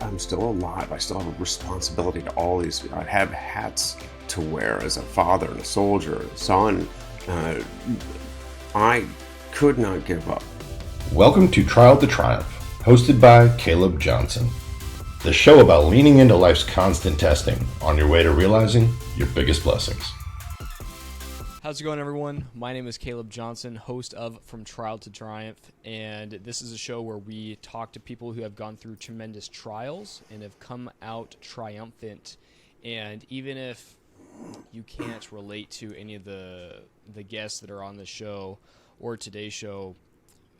I'm still alive. I still have a responsibility to all these. I have hats to wear as a father and a soldier, a son. Uh, I could not give up. Welcome to Trial to Triumph, hosted by Caleb Johnson, the show about leaning into life's constant testing on your way to realizing your biggest blessings. How's it going, everyone? My name is Caleb Johnson, host of From Trial to Triumph, and this is a show where we talk to people who have gone through tremendous trials and have come out triumphant. And even if you can't relate to any of the guests that are on the show or today's show,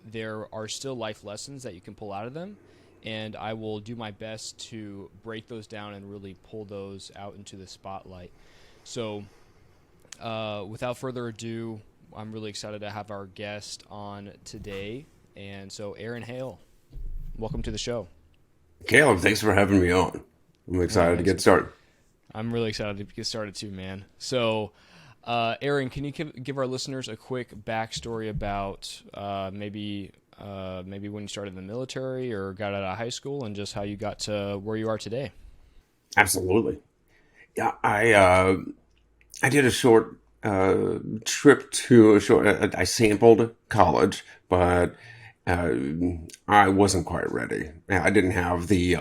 there are still life lessons that you can pull out of them, and I will do my best to break those down and really pull those out into the spotlight. So without further ado, I'm really excited to have our guest on today. And so, Aaron Hale, welcome to the show. Caleb, thanks for having me on. I'm excited to get started. I'm really excited to get started too, man. So, Aaron, can you give our listeners a quick backstory about maybe when you started in the military or got out of high school, and just how you got to where you are today? Absolutely. Yeah, I did a short trip to I sampled college, but I wasn't quite ready. I didn't have the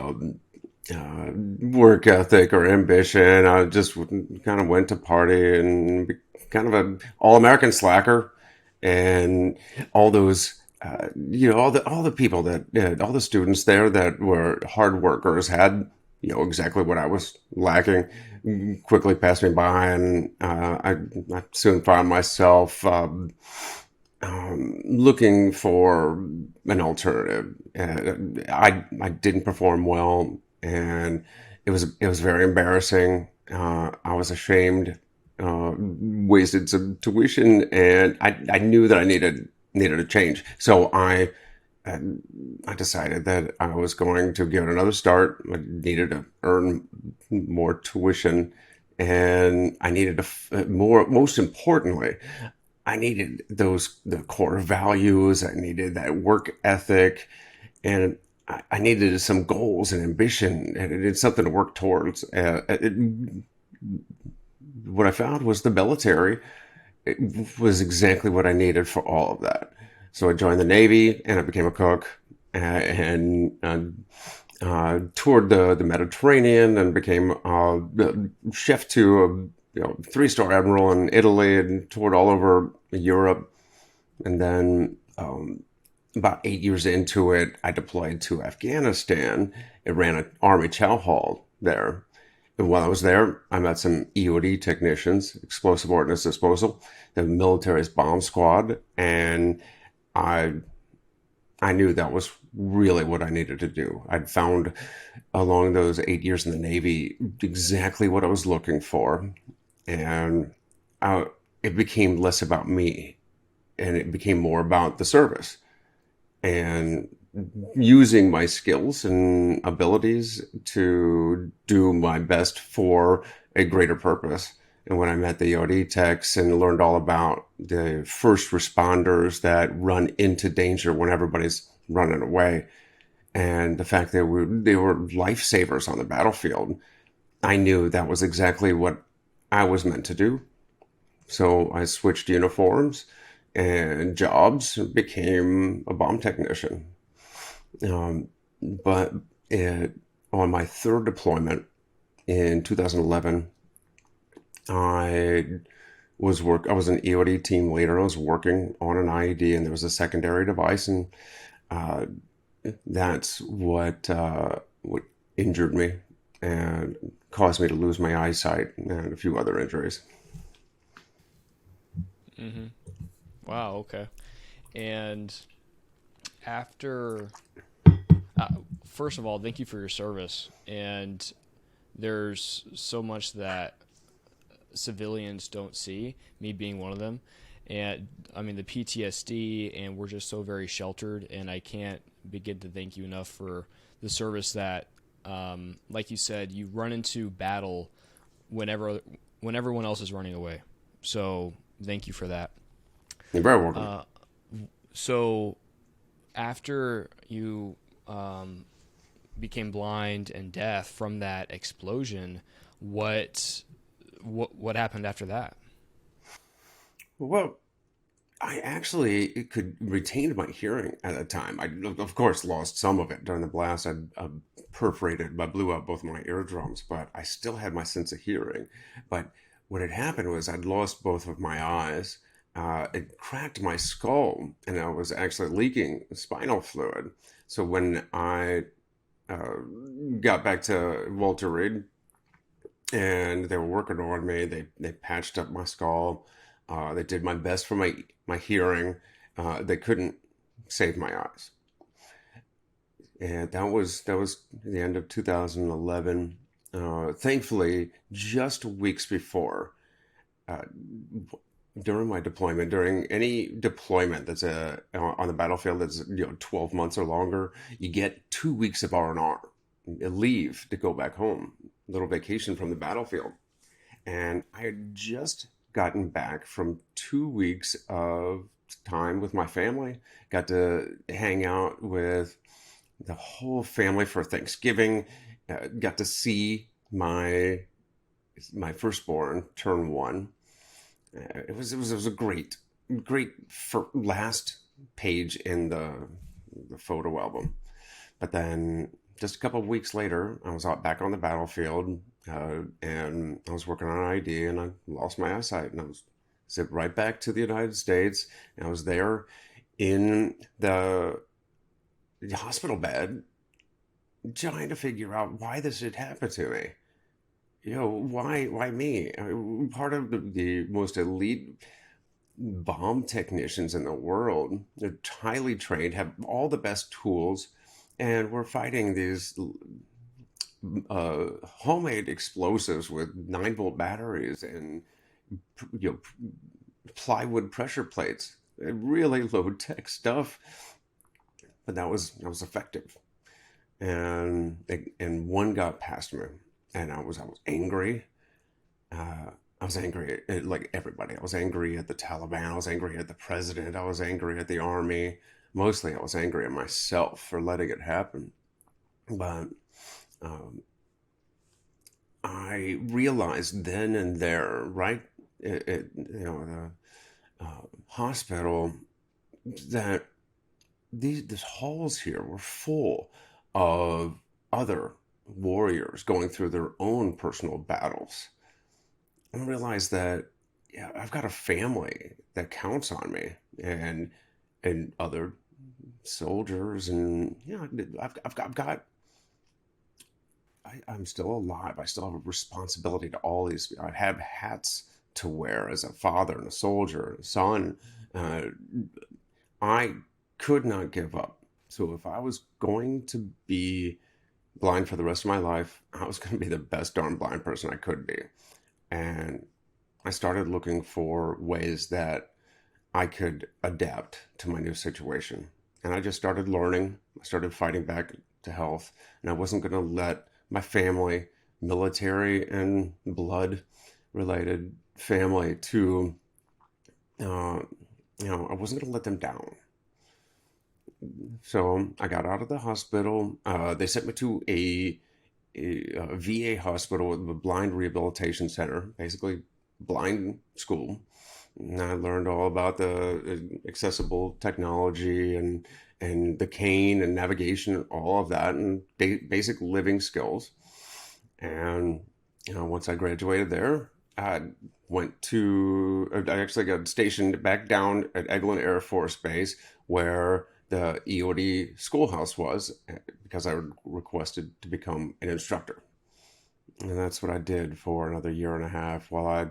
work ethic or ambition. I just kind of went to party and be kind of an all-American slacker, and all those. All the people that all the students there that were hard workers had exactly what I was lacking. Quickly passed me by, and I soon found myself looking for an alternative. I didn't perform well, and it was very embarrassing. I was ashamed, wasted some tuition, and I knew that I needed a change. So I decided that I was going to give it another start. I needed to earn more tuition, and I needed most importantly, I needed the core values. I needed that work ethic, and I needed some goals and ambition, and it is something to work towards. What I found was the military. It was exactly what I needed for all of that. So I joined the Navy, and I became a cook, and toured the Mediterranean, and became chef to a 3-star admiral in Italy, and toured all over Europe. And then about 8 years into it, I deployed to Afghanistan and ran an Army chow hall there. And while I was there, I met some EOD technicians, explosive ordnance disposal, the military's bomb squad, and I knew that was really what I needed to do. I'd found along those 8 years in the Navy exactly what I was looking for, and it became less about me, and it became more about the service and using my skills and abilities to do my best for a greater purpose. And when I met the EOD techs and learned all about the first responders that run into danger when everybody's running away, and the fact that they were lifesavers on the battlefield, I knew that was exactly what I was meant to do. So I switched uniforms and jobs, and became a bomb technician. But on my third deployment in 2011, I was an EOD team leader. I was working on an IED, and there was a secondary device, and that's what injured me and caused me to lose my eyesight and a few other injuries. Mm-hmm. Wow. Okay. And after, first of all, thank you for your service. And there's so much that civilians don't see, me being one of them. And I mean, the PTSD, and we're just so very sheltered, and I can't begin to thank you enough for the service that, like you said, you run into battle when everyone else is running away. So thank you for that. You're very welcome. So after you became blind and deaf from that explosion. What happened after that? Well, I actually could retain my hearing at the time. I, of course, lost some of it during the blast. I perforated, I blew out both my eardrums, but I still had my sense of hearing. But what had happened was I'd lost both of my eyes. It cracked my skull, and I was actually leaking spinal fluid. So when I uh, got back to Walter Reed, and they were working on me. They patched up my skull. They did my best for my hearing. They couldn't save my eyes, and that was the end of 2011. Thankfully, just weeks before, uh, during my deployment, during any deployment that's on the battlefield that's 12 months or longer, you get 2 weeks of R&R, leave to go back home, little vacation from the battlefield. And I had just gotten back from 2 weeks of time with my family. Got to hang out with the whole family for Thanksgiving. Got to see my firstborn turn one. It was a great last page in the photo album. But then just a couple of weeks later, I was out back on the battlefield, and I was working on an ID, and I lost my eyesight, and I was zipped right back to the United States. And I was there in the hospital bed, trying to figure out why this had happened to me. Why me? Part of the most elite bomb technicians in the world. They're highly trained, have all the best tools, and we're fighting these homemade explosives with 9-volt batteries and you know plywood pressure plates. Really low tech stuff, but that was effective. And one got past me, and I was angry. I was angry at like everybody. I was angry at the Taliban. I was angry at the president. I was angry at the army. Mostly, I was angry at myself for letting it happen. But um, I realized then and there, right at the hospital, that these halls here were full of other warriors going through their own personal battles. I realized that, yeah, I've got a family that counts on me, and other soldiers, and I've got I'm still alive. I still have a responsibility to all these. I have hats to wear as a father and a soldier and a son. Uh, I could not give up. So if I was going to be blind for the rest of my life, I was going to be the best darn blind person I could be. And I started looking for ways that I could adapt to my new situation. And I just started learning. I started fighting back to health. And I wasn't going to let my family, military and blood related family, to, uh, I wasn't going to let them down. So I got out of the hospital. They sent me to a VA hospital, a blind rehabilitation center, basically blind school. And I learned all about the accessible technology and the cane and navigation and all of that and basic living skills. And once I graduated there, I I actually got stationed back down at Eglin Air Force Base, where the EOD schoolhouse was, because I requested to become an instructor. And that's what I did for another year and a half while I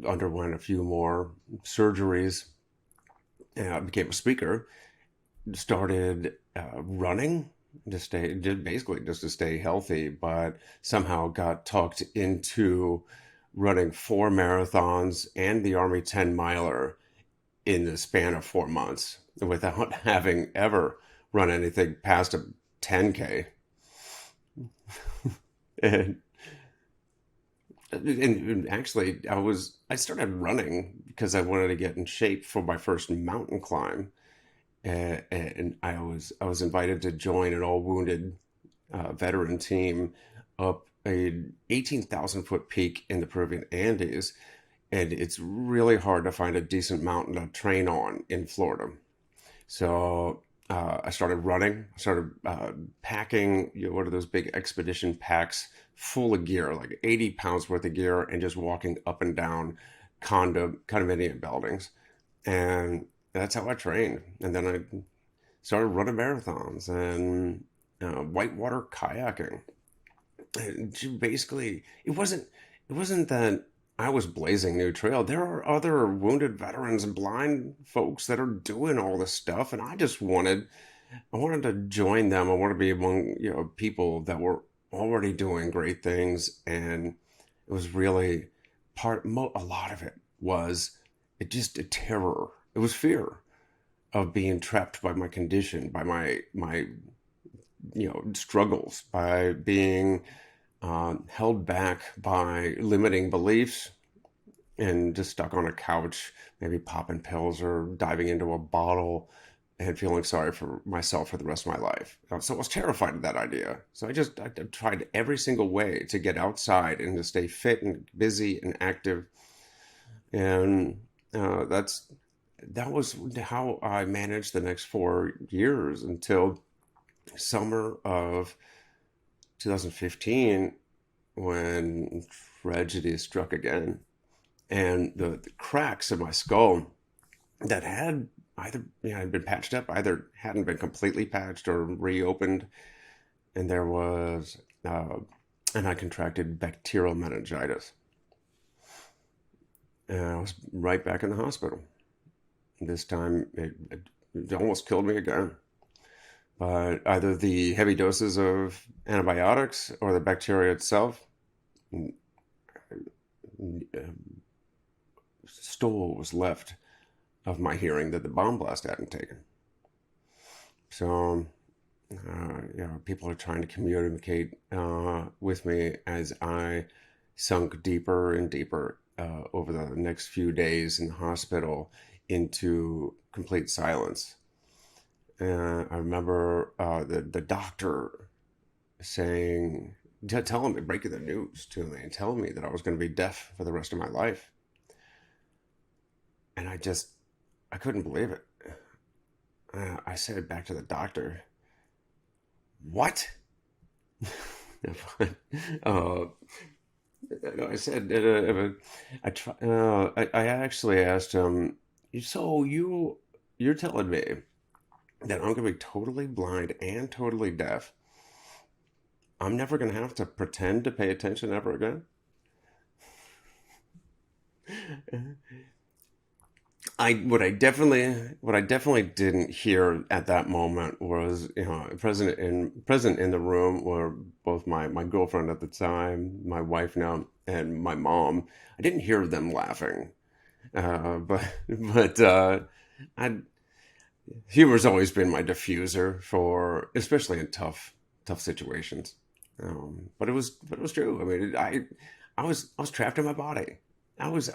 underwent a few more surgeries. And I became a speaker, started running basically just to stay healthy, but somehow got talked into running 4 marathons and the Army 10 miler in the span of 4 months without having ever run anything past a 10K. and, and actually, I started running because I wanted to get in shape for my first mountain climb. And I was invited to join an all wounded veteran team up a 18,000 foot peak in the Peruvian Andes, and it's really hard to find a decent mountain to train on in Florida. So I started running. I started packing, what are those big expedition packs full of gear, like 80 pounds worth of gear, and just walking up and down condominium buildings. And that's how I trained. And then I started running marathons and whitewater kayaking. And basically, it wasn't that I was blazing new trail. There are other wounded veterans and blind folks that are doing all this stuff, and I wanted to join them. I want to be among people that were already doing great things, and it was really a lot of it was just a terror. It was fear of being trapped by my condition, by my struggles, by being held back by limiting beliefs and just stuck on a couch, maybe popping pills or diving into a bottle and feeling sorry for myself for the rest of my life. So I was terrified of that idea. So I tried every single way to get outside and to stay fit and busy and active. And that was how I managed the next 4 years until summer of 2015 when tragedy struck again. And the cracks in my skull that had either had been patched up, either hadn't been completely patched or reopened, and and I contracted bacterial meningitis. And I was right back in the hospital. This time it almost killed me again. But either the heavy doses of antibiotics or the bacteria itself stole what was left of my hearing that the bomb blast hadn't taken. So, people are trying to communicate with me as I sunk deeper and deeper over the next few days in the hospital into complete silence. I remember the doctor saying, telling me, breaking the news to me and telling me that I was going to be deaf for the rest of my life. And I couldn't believe it. I said back to the doctor, "What?" I said, I actually asked him, "So you're telling me that I'm going to be totally blind and totally deaf? I'm never going to have to pretend to pay attention ever again?" What I definitely didn't hear at that moment was, present in the room were both my girlfriend at the time, my wife now, and my mom. I didn't hear them laughing, but I humor's always been my diffuser for, especially in tough situations. But it was true. I mean, I was trapped in my body. I was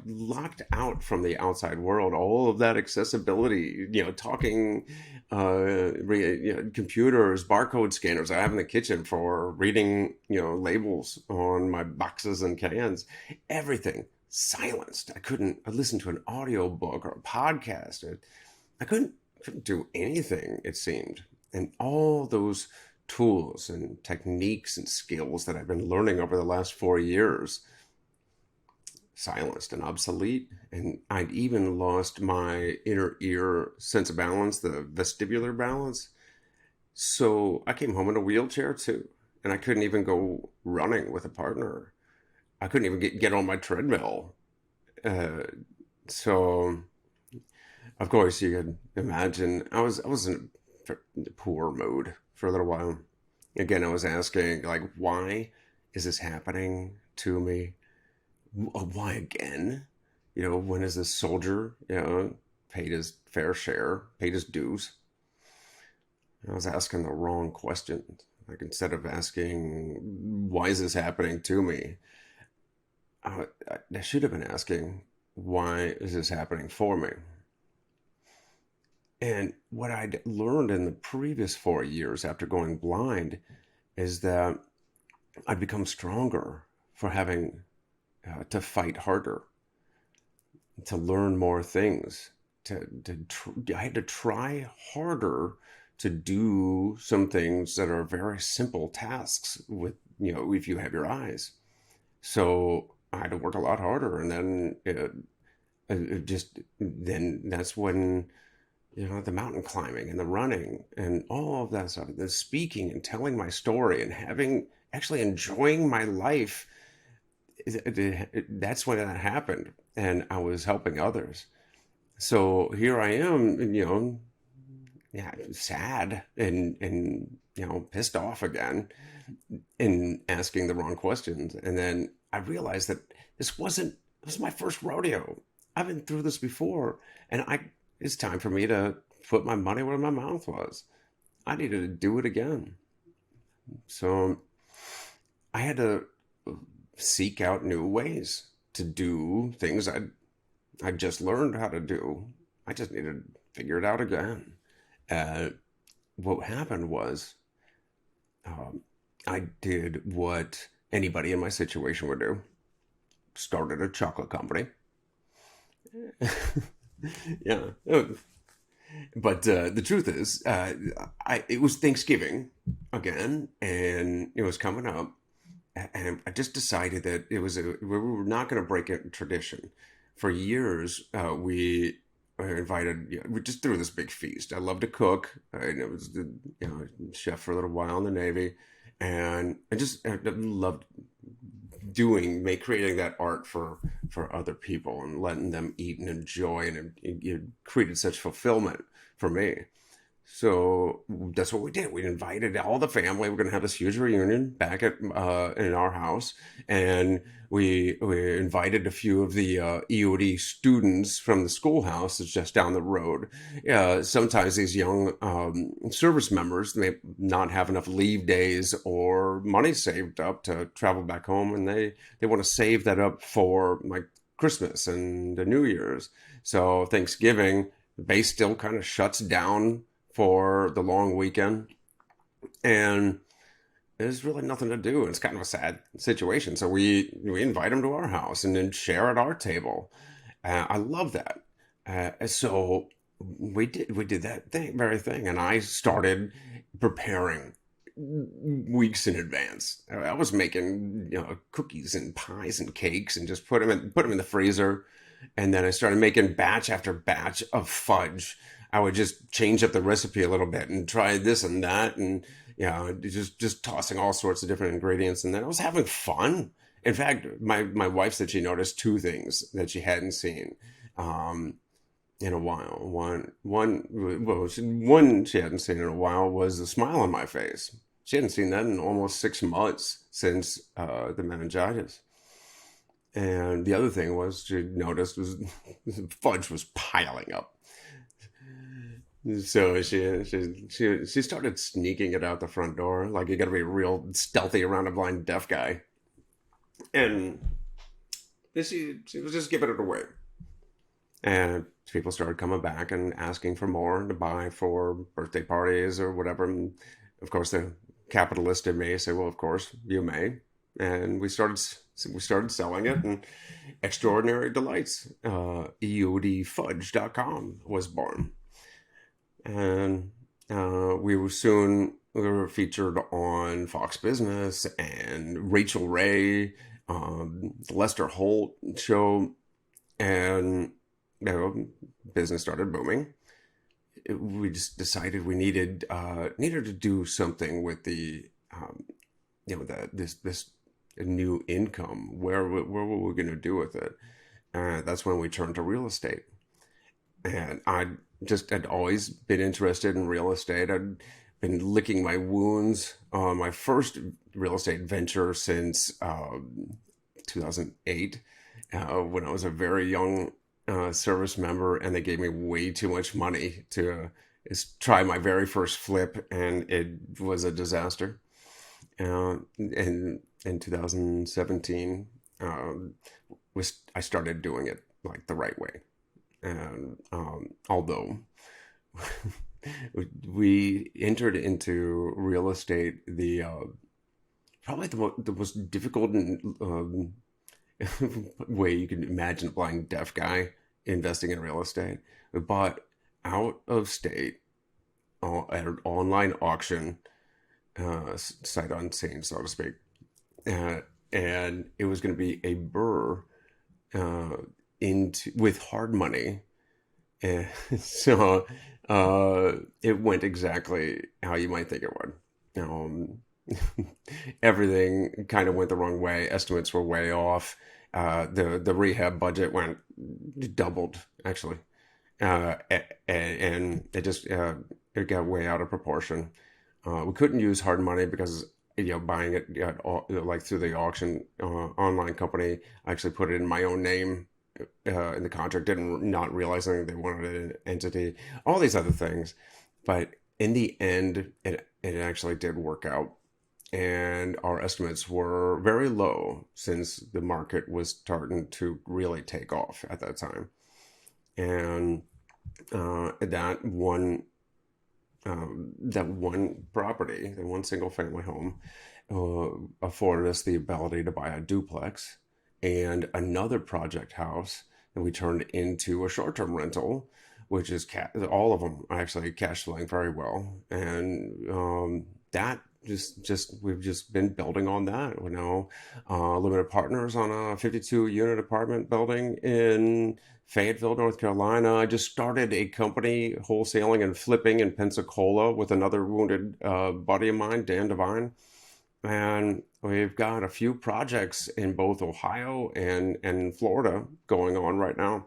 locked out from the outside world. All of that accessibility, talking, computers, barcode scanners I have in the kitchen for reading, labels on my boxes and cans, everything silenced. I listened to an audio book or a podcast. I couldn't do anything, it seemed. And all those tools and techniques and skills that I've been learning over the last 4 years, silenced and obsolete. And I'd even lost my inner ear sense of balance, the vestibular balance. So I came home in a wheelchair too. And I couldn't even go running with a partner. I couldn't even get on my treadmill. Uh, so, of course, you could imagine I was in a poor mood for a little while. Again, I was asking, like, why is this happening to me? Why again? When is this soldier, paid his fair share, paid his dues? I was asking the wrong questions. Like, instead of asking, why is this happening to me? I should have been asking, why is this happening for me? And what I'd learned in the previous 4 years after going blind is that I'd become stronger for having to fight harder, to learn more things. I had to try harder to do some things that are very simple tasks with, if you have your eyes. So I had to work a lot harder, and then then that's when the mountain climbing and the running and all of that stuff, the speaking and telling my story and having actually enjoying my life. That's when that happened, and I was helping others. So here I am, yeah, sad and pissed off again and asking the wrong questions. And then I realized that this was my first rodeo. I've been through this before, and it's time for me to put my money where my mouth was. I needed to do it again. So I had to seek out new ways to do things I just learned how to do. I just needed to figure it out again. Uh, what happened was um, I did what anybody in my situation would do: started a chocolate company. Yeah. But the truth is, it was Thanksgiving again, and it was coming up, and I just decided that we were not going to break a tradition. For years, we we just threw this big feast. I love to cook, and it was the chef for a little while in the Navy, and I loved creating that art for other people and letting them eat and enjoy, and it created such fulfillment for me. So that's what we did. We invited all the family. We're going to have this huge reunion back at in our house, and we invited a few of the EOD students from the schoolhouse that's just down the road. Sometimes these young service members may not have enough leave days or money saved up to travel back home, and they want to save that up for like Christmas and the New Year's. So Thanksgiving, the base still kind of shuts down for the long weekend, and there's really nothing to do. It's kind of a sad situation. So we invite them to our house and then share at our table. I love that. So we did that very thing, and I started preparing weeks in advance. I was making cookies and pies and cakes and just put them in the freezer, and then I started making batch after batch of fudge. I would just change up the recipe a little bit and try this and that, and just tossing all sorts of different ingredients. And then I was having fun. In fact, my wife said she noticed two things that she hadn't seen in a while. One she hadn't seen in a while was the smile on my face. She hadn't seen that in almost 6 months since the meningitis. And the other thing was she noticed was fudge was piling up. So she started sneaking it out the front door. Like, you got to be real stealthy around a blind deaf guy. And she was just giving it away. And people started coming back and asking for more to buy for birthday parties or whatever. And of course, the capitalist in me said, "Well, of course you may." And we started selling it, and Extraordinary Delights, EODfudge.com was born. And we were featured on Fox Business and Rachel Ray, the Lester Holt show, and business started booming. We just decided we needed to do something with the this new income. Where were we going to do with it? That's when we turned to real estate. And I just had always been interested in real estate. I'd been licking my wounds on my first real estate venture since 2008, when I was a very young service member, and they gave me way too much money to try my very first flip, and it was a disaster. And in 2017, I started doing it like the right way. And although we entered into real estate probably the most difficult way you can imagine a blind deaf guy investing in real estate. We bought out of state at an online auction, sight unseen, so to speak. Uh, and it was going to be a burr uh, into with hard money. And so it went exactly how you might think it would. Everything kind of went the wrong way. Estimates were way off. The rehab budget went doubled actually, and it just it got way out of proportion. We couldn't use hard money because buying it like through the auction online company. I actually put it in my own name in the contract, didn't not realizing they wanted an entity, all these other things. But in the end, it actually did work out. And our estimates were very low since the market was starting to really take off at that time. And that one property, that one single family home, afforded us the ability to buy a duplex and another project house that we turned into a short-term rental, which is all of them are actually cash flowing very well. And that just we've just been building on that. Limited partners on a 52 unit apartment building in Fayetteville, North Carolina. I just started a company wholesaling and flipping in Pensacola with another wounded buddy of mine, Dan Devine. And we've got a few projects in both Ohio and Florida going on right now.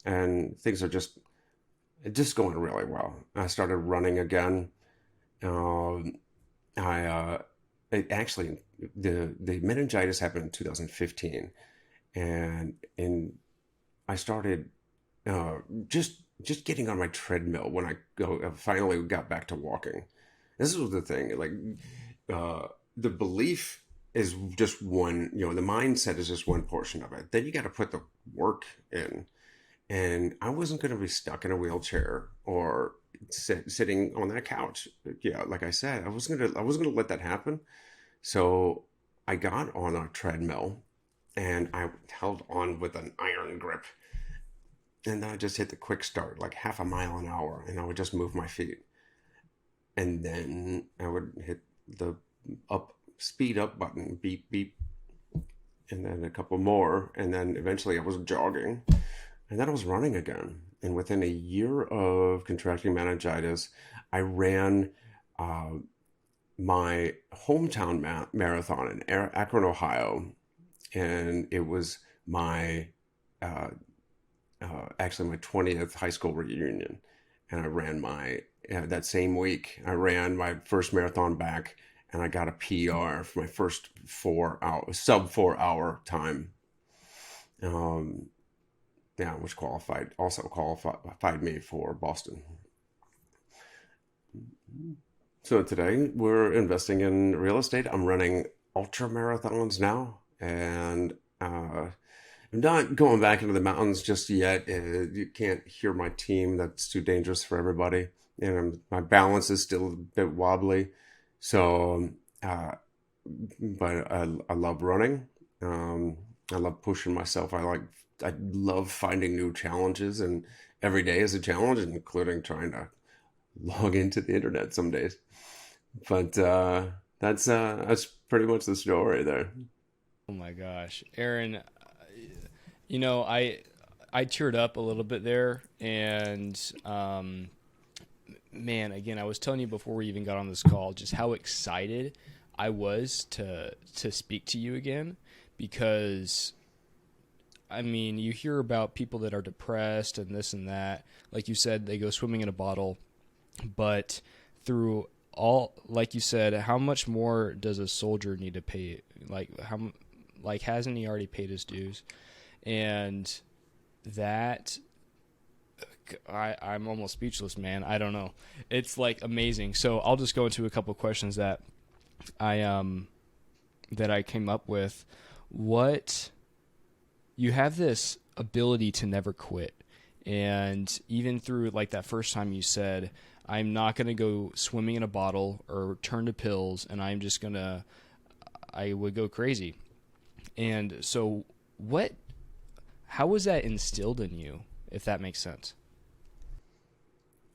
And things are just going really well. I started running again. Um, I actually the meningitis happened in 2015, and I started uh, just getting on my treadmill when I finally got back to walking. This was the thing, like the belief is just one, the mindset is just one portion of it. Then you got to put the work in, and I wasn't going to be stuck in a wheelchair or sitting on that couch. Yeah, like I said, I wasn't gonna let that happen. So I got on a treadmill and I held on with an iron grip, and then I just hit the quick start, like half a mile an hour, and I would just move my feet, and then I would hit the up speed up button, beep beep, and then a couple more, and then eventually I was jogging. And then I was running again. And within a year of contracting meningitis, I ran uh, my hometown marathon in Akron, Ohio. And it was my uh, actually my 20th high school reunion. And I ran that same week, I ran my first marathon back, and I got a PR for my first 4 hour, sub 4 hour time. Um, yeah, which qualified me for Boston. So today we're investing in real estate. I'm running ultramarathons now, and I'm not going back into the mountains just yet. You can't hear my team; that's too dangerous for everybody. And my balance is still a bit wobbly. So, uh, but I love running. Um, I love pushing myself. I love finding new challenges, and every day is a challenge, including trying to log into the internet some days. But that's pretty much the story there. Oh my gosh, Aaron, you know, I teared up a little bit there, and man, again, I was telling you before we even got on this call just how excited I was to speak to you again, because I mean, you hear about people that are depressed and this and that. Like you said, they go swimming in a bottle, but through all, like you said, how much more does a soldier need to pay? Like hasn't he already paid his dues? And that I'm almost speechless, man. I don't know. It's like amazing. So I'll just go into a couple of questions I that I came up with. What, you have this ability to never quit, And even through like that first time you said, I'm not going to go swimming in a bottle or turn to pills, and I would go crazy. And so how was that instilled in you, if that makes sense?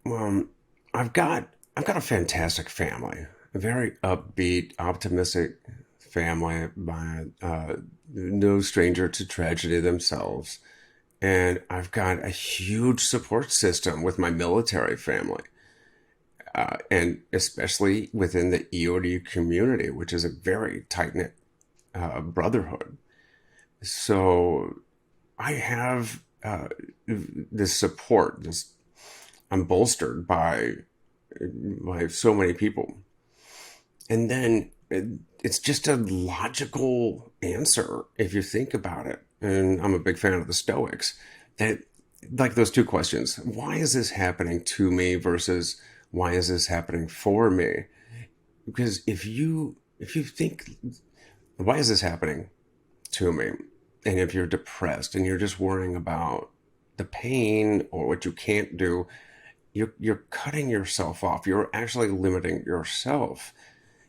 Well, I've got a fantastic family, a very upbeat, optimistic family, by no stranger to tragedy themselves. And I've got a huge support system with my military family, and especially within the EOD community, which is a very tight knit brotherhood. So I have this support. I'm bolstered by so many people, and then it's just a logical answer if you think about it. And I'm a big fan of the Stoics. That, like those two questions: why is this happening to me versus why is this happening for me? Because if you think, why is this happening to me? And if you're depressed and you're just worrying about the pain or what you can't do, you're cutting yourself off. You're actually limiting yourself.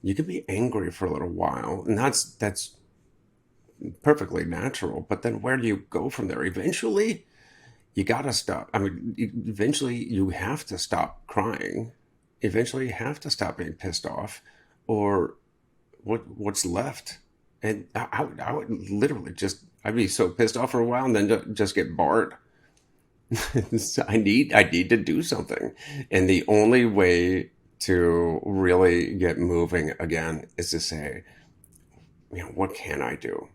You can be angry for a little while, and that's perfectly natural. But then where do you go from there? Eventually, you gotta stop. I mean, eventually you have to stop crying. Eventually, you have to stop being pissed off, or what's left? And I would literally I'd be so pissed off for a while, and then just get bored. So I need to do something, and the only way to really get moving again is to say, what can I do,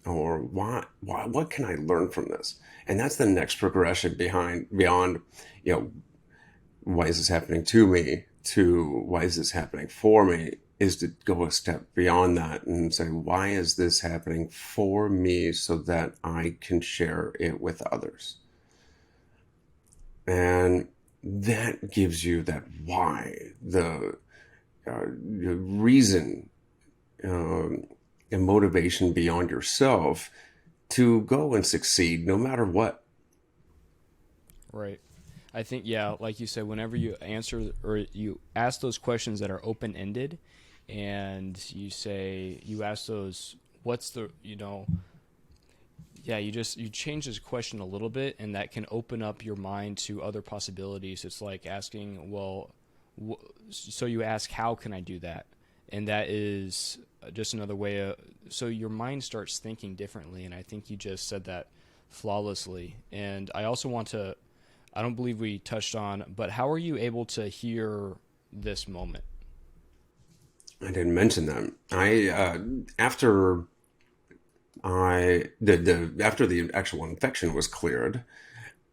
or what can I learn from this? And that's the next progression beyond, you know, why is this happening to me, to why is this happening for me, is to go a step beyond that and say, why is this happening for me so that I can share it with others? And that gives you that why, the reason, and motivation beyond yourself to go and succeed no matter what. Right. I think, yeah, like you said, whenever you answer or you ask those questions that are open ended, and you ask those, what's the, yeah, you change this question a little bit, and that can open up your mind to other possibilities. It's like asking, well, so you ask, how can I do that? And that is just another way so your mind starts thinking differently. And I think you just said that flawlessly. And I also I don't believe we touched on, but how are you able to hear this moment? I didn't mention that. After the actual infection was cleared,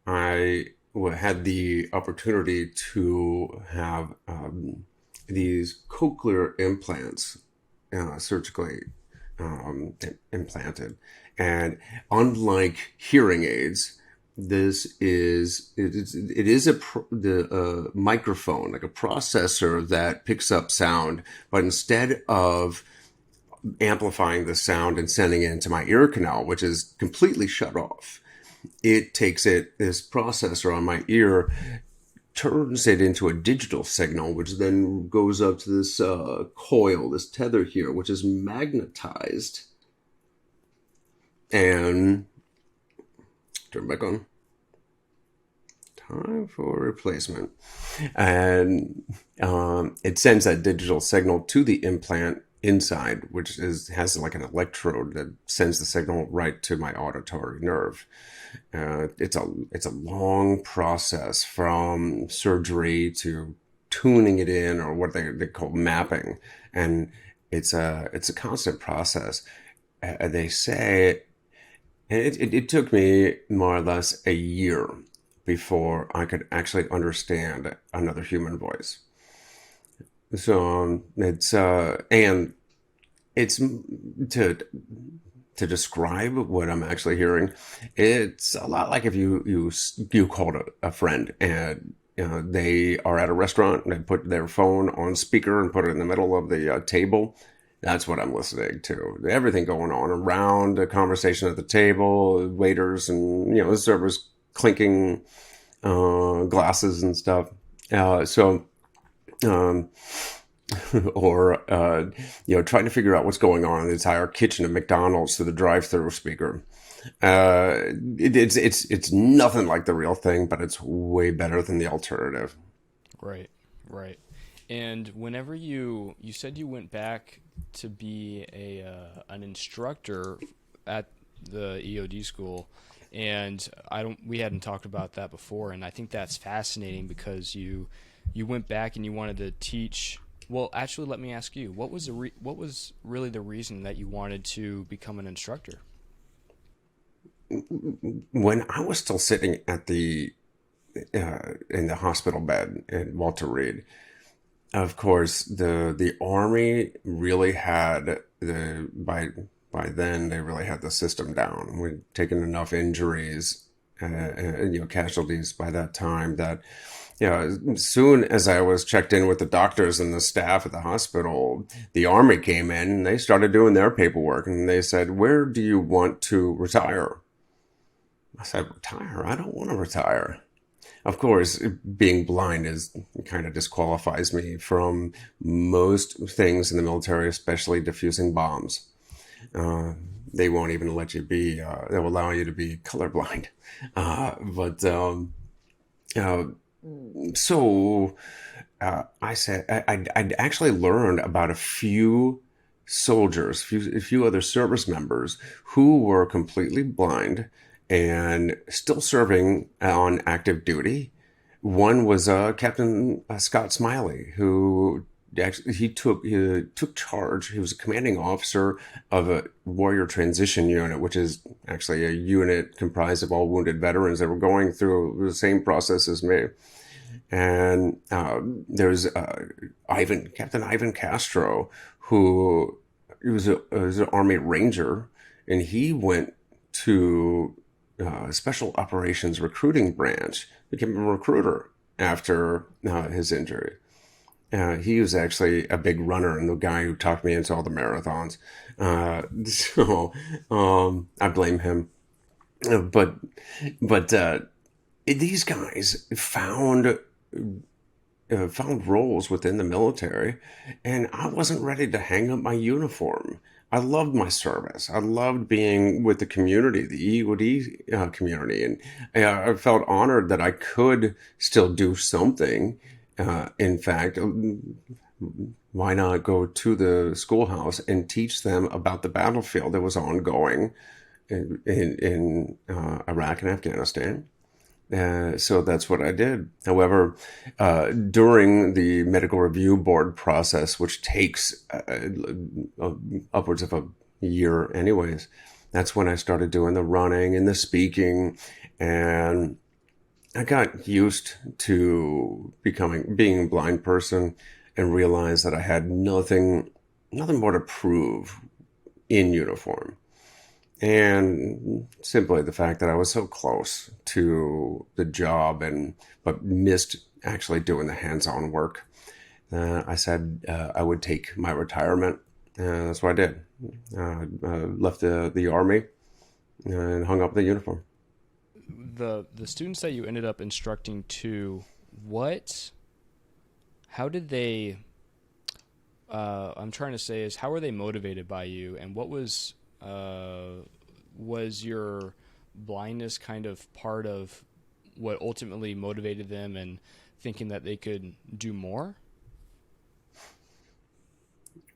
I had the opportunity to have these cochlear implants surgically implanted, and unlike hearing aids, it is the microphone, like a processor that picks up sound, but instead of amplifying the sound and sending it into my ear canal, which is completely shut off, it takes this processor on my ear, turns it into a digital signal, which then goes up to this coil, this tether here, which is magnetized, and turn back on. Time for replacement. And it sends that digital signal to the implant inside, which has like an electrode that sends the signal right to my auditory nerve. It's a long process from surgery to tuning it in, or what they call mapping, and it's a constant process. They say, and it took me more or less a year before I could actually understand another human voice. So and it's to describe what I'm actually hearing. It's a lot like if you called a friend, and they are at a restaurant and they put their phone on speaker and put it in the middle of the table. That's what I'm listening to. Everything going on around the conversation at the table, waiters and the servers clinking glasses and stuff. So um, or trying to figure out what's going on in the entire kitchen of McDonald's through the drive-through speaker. It's nothing like the real thing, but it's way better than the alternative. Right, right. And whenever you said you went back to be a an instructor at the EOD school, and I don't we hadn't talked about that before, and I think that's fascinating because you went back and you wanted to teach. Well, actually, let me ask you, what was really the reason that you wanted to become an instructor? When I was still sitting at the in the hospital bed at Walter Reed, of course, the Army really had by then they really had the system down. We'd taken enough injuries, casualties by that time that, as soon as I was checked in with the doctors and the staff at the hospital, the Army came in and they started doing their paperwork and they said, "Where do you want to retire?" I said, "Retire? I don't want to retire." Of course, being blind is kind of disqualifies me from most things in the military, especially defusing bombs. Uh, they won't even let you be. They'll allow you to be colorblind. But uh, so I said I'd actually learned about a few soldiers, a few other service members who were completely blind and still serving on active duty. One was Captain Scott Smiley, who actually he took charge. He was a commanding officer of a warrior transition unit, which is actually a unit comprised of all wounded veterans that were going through the same process as me. And there's Captain Ivan Castro, who was an Army Ranger, and he went to Special Operations Recruiting Branch, became a recruiter after his injury. He was actually a big runner and the guy who talked me into all the marathons. So I blame him. But these guys found roles within the military, and I wasn't ready to hang up my uniform. I loved my service. I loved being with the community, the EOD community, and I felt honored that I could still do something. In fact, why not go to the schoolhouse and teach them about the battlefield that was ongoing in Iraq and Afghanistan? So that's what I did. However, during the medical review board process, which takes upwards of a year anyways, that's when I started doing the running and the speaking, and I got used to being a blind person and realized that I had nothing more to prove in uniform. And simply the fact that I was so close to the job but missed actually doing the hands-on work. I said I would take my retirement. That's what I did. Left the Army and hung up the uniform. The students that you ended up instructing to, how did they? I'm trying to say is how were they motivated by you, and what was your blindness kind of part of what ultimately motivated them and thinking that they could do more?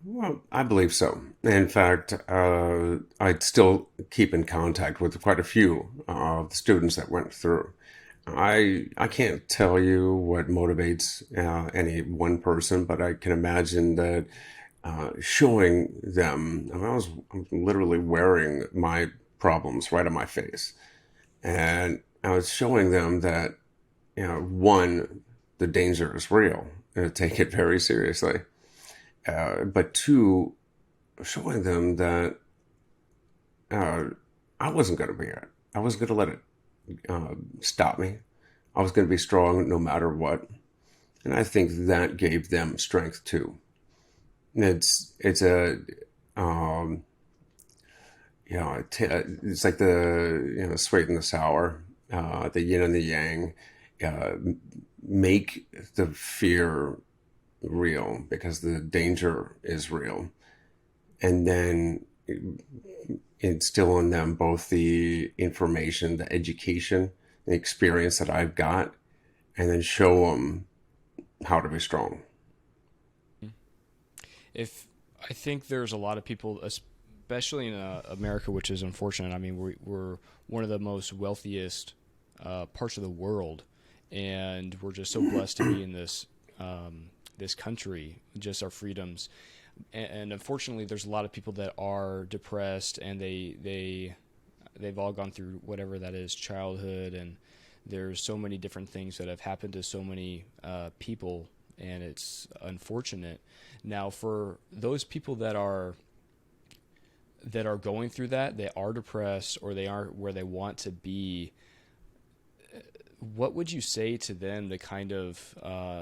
Well, I believe so. In fact, I'd still keep in contact with quite a few of the students that went through. I can't tell you what motivates any one person, but I can imagine that showing them, I was literally wearing my problems right on my face. And I was showing them that, one, the danger is real, take it very seriously. But two, showing them that uh, I wasn't going to be it. I wasn't going to let it stop me. I was going to be strong no matter what. And I think that gave them strength too. It's a it's like the sweet and the sour, the yin and the yang, uh, make the fear real because the danger is real, and then instill in them both the information, the education, the experience that I've got, and then show them how to be strong. If I think there's a lot of people, especially in America, which is unfortunate. I mean, we're one of the most wealthiest parts of the world, and we're just so blessed to be in this country, just our freedoms. And unfortunately, there's a lot of people that are depressed, and they've all gone through whatever that is, childhood, and there's so many different things that have happened to so many people, and it's unfortunate. Now, for those people that are going through that, they are depressed or they aren't where they want to be, what would you say to them to kind of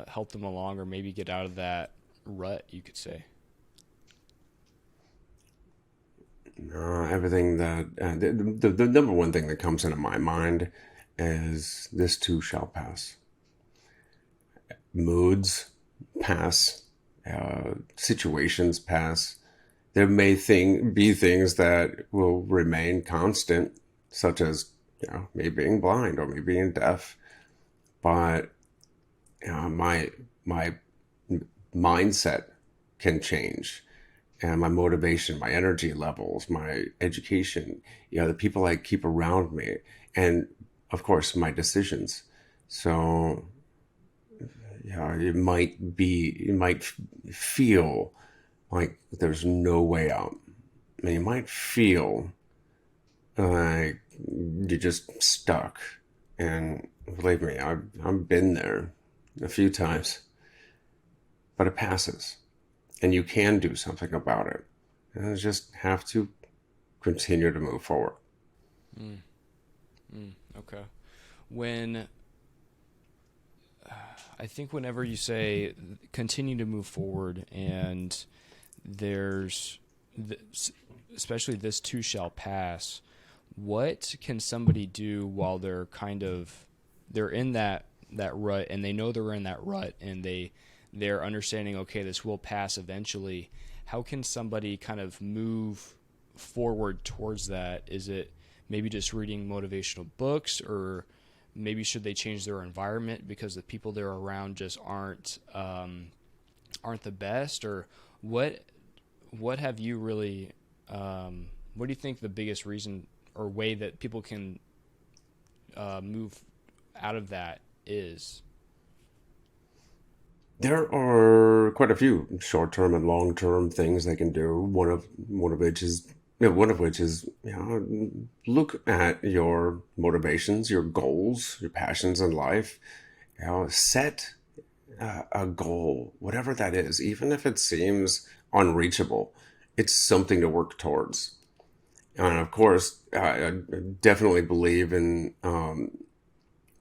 help them along or maybe get out of that rut, you could say? Everything that the number one thing that comes into my mind is this too shall pass. Moods pass, situations pass. There may be things that will remain constant, such as me being blind or me being deaf. But my mindset can change, and my motivation, my energy levels, my education, the people I keep around me, and of course my decisions. So you might feel like there's no way out. I mean, you might feel like you're just stuck. And believe me, I've been there a few times, but it passes, and you can do something about it. And you just have to continue to move forward. Okay. I think whenever you say continue to move forward, and there's especially this too shall pass, what can somebody do while they're in that rut, and they know they're in that rut, and they're understanding, okay, this will pass eventually? How can somebody kind of move forward towards that? Is it maybe just reading motivational books, or maybe should they change their environment because the people they're around just aren't the best? Or what have you really what do you think the biggest reason or way that people can move out of that is? There are quite a few short-term and long-term things they can do. One of which is look at your motivations, your goals, your passions in life. Set a goal, whatever that is, even if it seems unreachable. It's something to work towards. And of course, I definitely believe in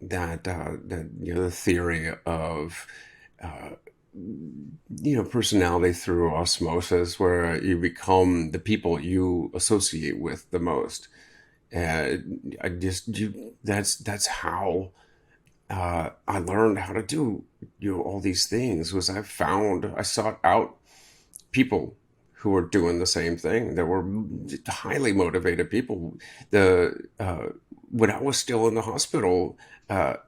that the theory of personality through osmosis, where you become the people you associate with the most. That's how I learned how to do all these things. I sought out people who were doing the same thing. There were highly motivated people. When I was still in the hospital, I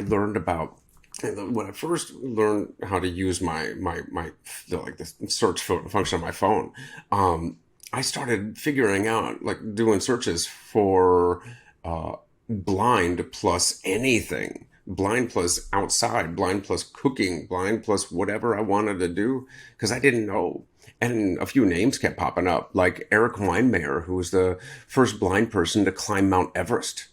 learned about. When I first learned how to use the search function on my phone, I started figuring out, like, doing searches for blind plus anything, blind plus outside, blind plus cooking, blind plus whatever I wanted to do, because I didn't know. And a few names kept popping up, like Eric Weinmayer, who was the first blind person to climb Mount Everest.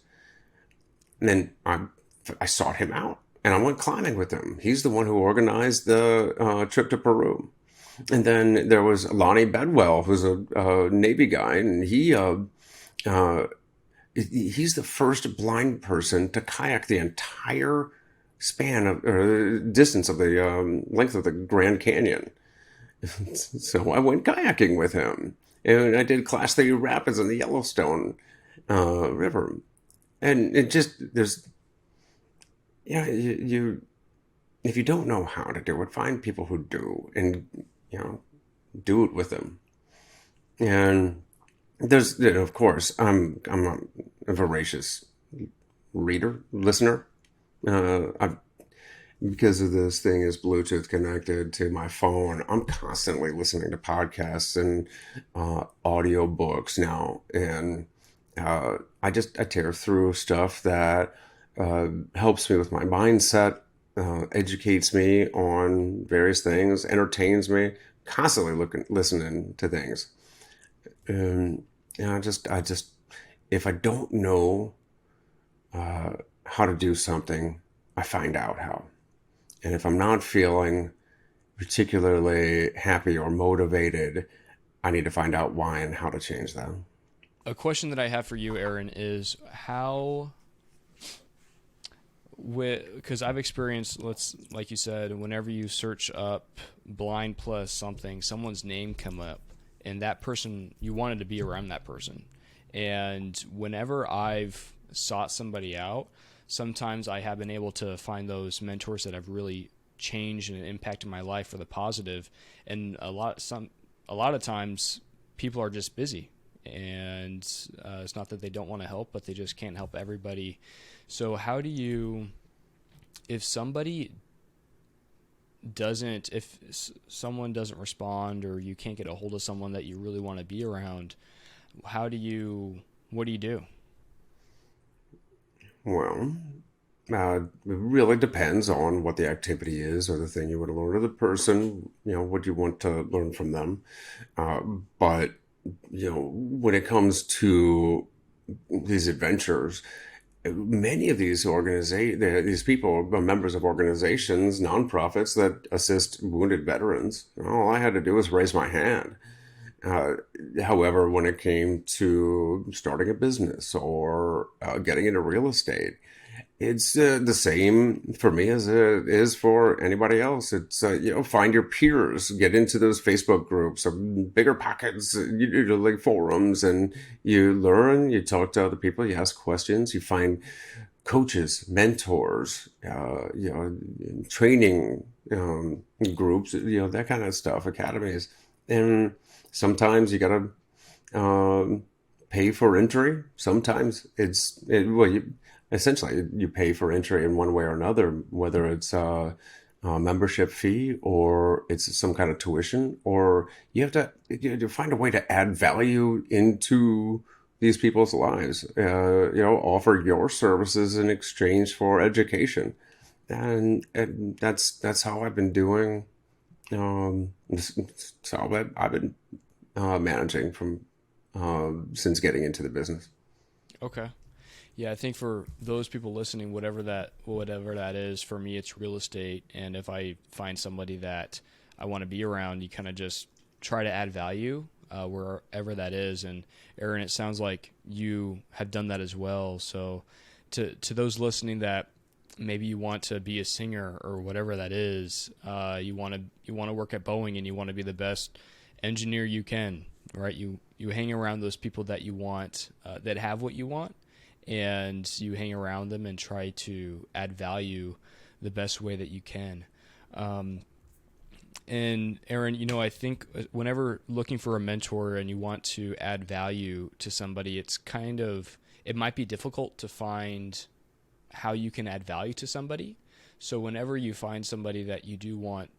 And then I sought him out, and I went climbing with him. He's the one who organized the trip to Peru. And then there was Lonnie Bedwell, who's a Navy guy, and he's the first blind person to kayak the entire distance of the length of the Grand Canyon. So I went kayaking with him, and I did Class 3 rapids in the Yellowstone River. And there's yeah, you if you don't know how to do it, find people who do, and you know, do it with them. And there's, of course, I'm a voracious reader, listener. I've Because of this thing is Bluetooth connected to my phone, I'm constantly listening to podcasts and audio books now, and I tear through stuff that helps me with my mindset, educates me on various things, entertains me. Constantly listening to things, and I just if I don't know how to do something, I find out how. And if I'm not feeling particularly happy or motivated, I need to find out why and how to change that. A question that I have for you, Aaron, is how, because I've experienced, let's like you said, whenever you search up blind plus something, someone's name come up, and that person, you wanted to be around that person. And whenever I've sought somebody out, sometimes I have been able to find those mentors that have really changed and impacted my life for the positive. And a lot of times people are just busy, and it's not that they don't want to help, but they just can't help everybody. So how do you, if somebody doesn't, if someone doesn't respond, or you can't get a hold of someone that you really want to be around, what do you do? Well, it really depends on what the activity is or the thing you want to learn, or the person, what you want to learn from them. Uh, but, when it comes to these adventures, many of these people are members of organizations, nonprofits that assist wounded veterans. All I had to do was raise my hand. Uh, However, when it came to starting a business or getting into real estate, it's the same for me as it is for anybody else. It's find your peers, get into those Facebook groups or bigger pockets, you do like forums, and you learn. You talk to other people, you ask questions, you find coaches, mentors, training groups, that kind of stuff, academies, and sometimes you gotta pay for entry. Sometimes essentially you pay for entry in one way or another, whether it's a membership fee or it's some kind of tuition, or you find a way to add value into these people's lives. Offer your services in exchange for education, and that's how I've been doing. So I've been managing from since getting into the business. Okay. Yeah, I think for those people listening, whatever that is, for me it's real estate. And if I find somebody that I want to be around, you kind of just try to add value wherever that is. And Aaron, it sounds like you have done that as well. So to those listening that maybe you want to be a singer or whatever that is, you want to work at Boeing and you want to be the best engineer you can, right? You hang around those people that you want, that have what you want, and you hang around them and try to add value the best way that you can. And Aaron, I think whenever looking for a mentor and you want to add value to somebody, it might be difficult to find how you can add value to somebody. So whenever you find somebody that you do want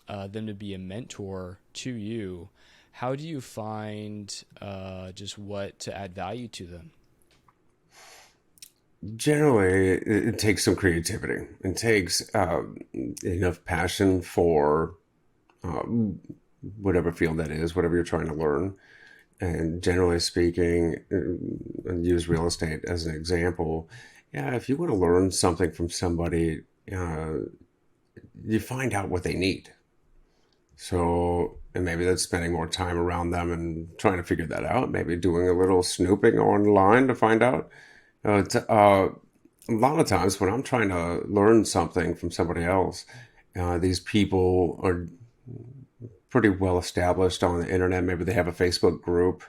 them to be a mentor to you, how do you find just what to add value to them? Generally, it takes some creativity. It takes enough passion for whatever field that is, whatever you're trying to learn. And generally speaking, and use real estate as an example. Yeah, if you want to learn something from somebody, you find out what they need. So, and maybe that's spending more time around them and trying to figure that out. Maybe doing a little snooping online to find out. A lot of times when I'm trying to learn something from somebody else, these people are pretty well established on the internet. Maybe they have a Facebook group,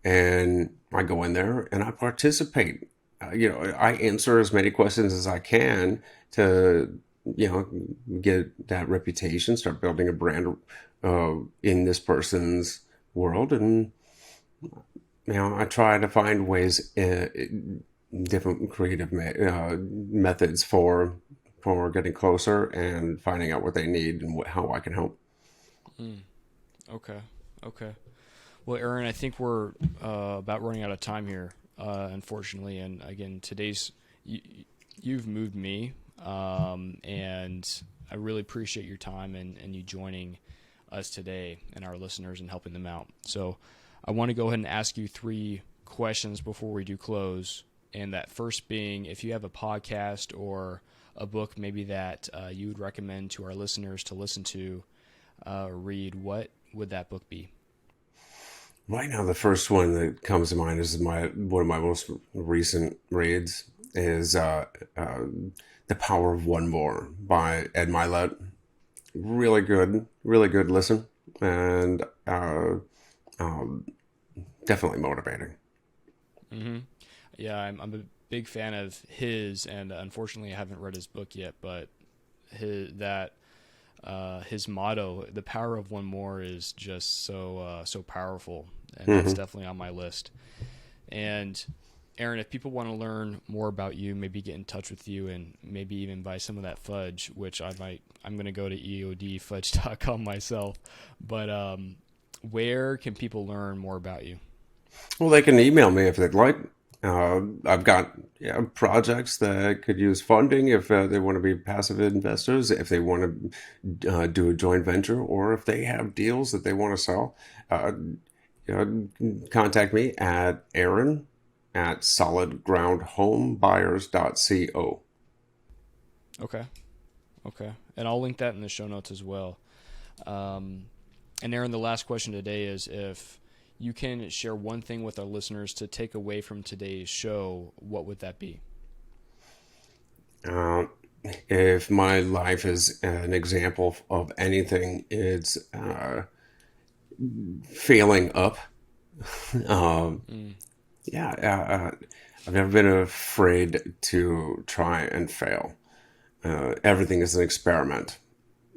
and I go in there and I participate. I answer as many questions as I can, to, get that reputation, start building a brand in this person's world. And, I try to find ways, different creative methods for getting closer and finding out what they need and how I can help. Okay. Okay. Well, Aaron, I think we're about running out of time here, unfortunately. And again, you've moved me, and I really appreciate your time and you joining us today and our listeners and helping them out. So I want to go ahead and ask you 3 questions before we do close. And that first being, if you have a podcast or a book maybe that you would recommend to our listeners to listen to or read, what would that book be? Right now, the first one that comes to mind is one of my most recent reads is The Power of One More by Ed Milet. Really good listen, and definitely motivating. Mm-hmm. Yeah, I'm a big fan of his, and unfortunately I haven't read his book yet, but his motto, "The Power of One More," is just so powerful, and that's definitely on my list. And Aaron, if people want to learn more about you, maybe get in touch with you and maybe even buy some of that fudge, which I'm going to go to eodfudge.com myself. But where can people learn more about you? Well, they can email me if they'd like. I've got projects that could use funding if they want to be passive investors, if they want to do a joint venture, or if they have deals that they want to sell. Contact me at aaron@solidgroundhomebuyers.co. Okay. And I'll link that in the show notes as well. And Aaron, the last question today is, if you can share one thing with our listeners to take away from today's show, what would that be? If my life is an example of anything, it's failing up. I've never been afraid to try and fail. Everything is an experiment,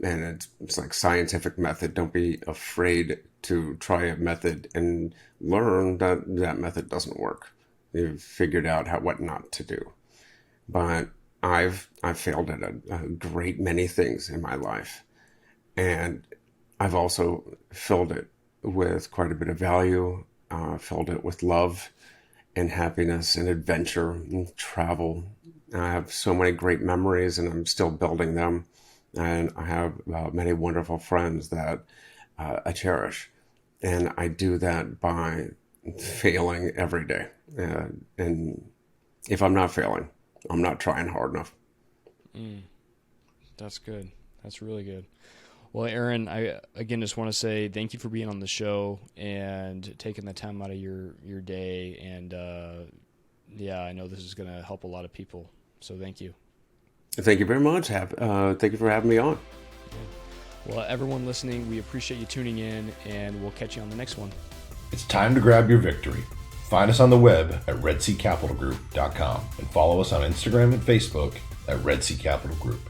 and it's like scientific method. Don't be afraid to try a method and learn that method doesn't work. You've figured out what not to do. But I've failed at a great many things in my life, and I've also filled it with quite a bit of value, filled it with love and happiness and adventure and travel. I have so many great memories, and I'm still building them. And I have many wonderful friends that I cherish. And I do that by failing every day. And if I'm not failing, I'm not trying hard enough. That's good. That's really good. Well, Aaron, I again just want to say thank you for being on the show and taking the time out of your day. And I know this is going to help a lot of people. So thank you. Thank you very much. Thank you for having me on. Well, everyone listening, we appreciate you tuning in, and we'll catch you on the next one. It's time to grab your victory. Find us on the web at redseacapitalgroup.com and follow us on Instagram and Facebook at Red Sea Capital Group.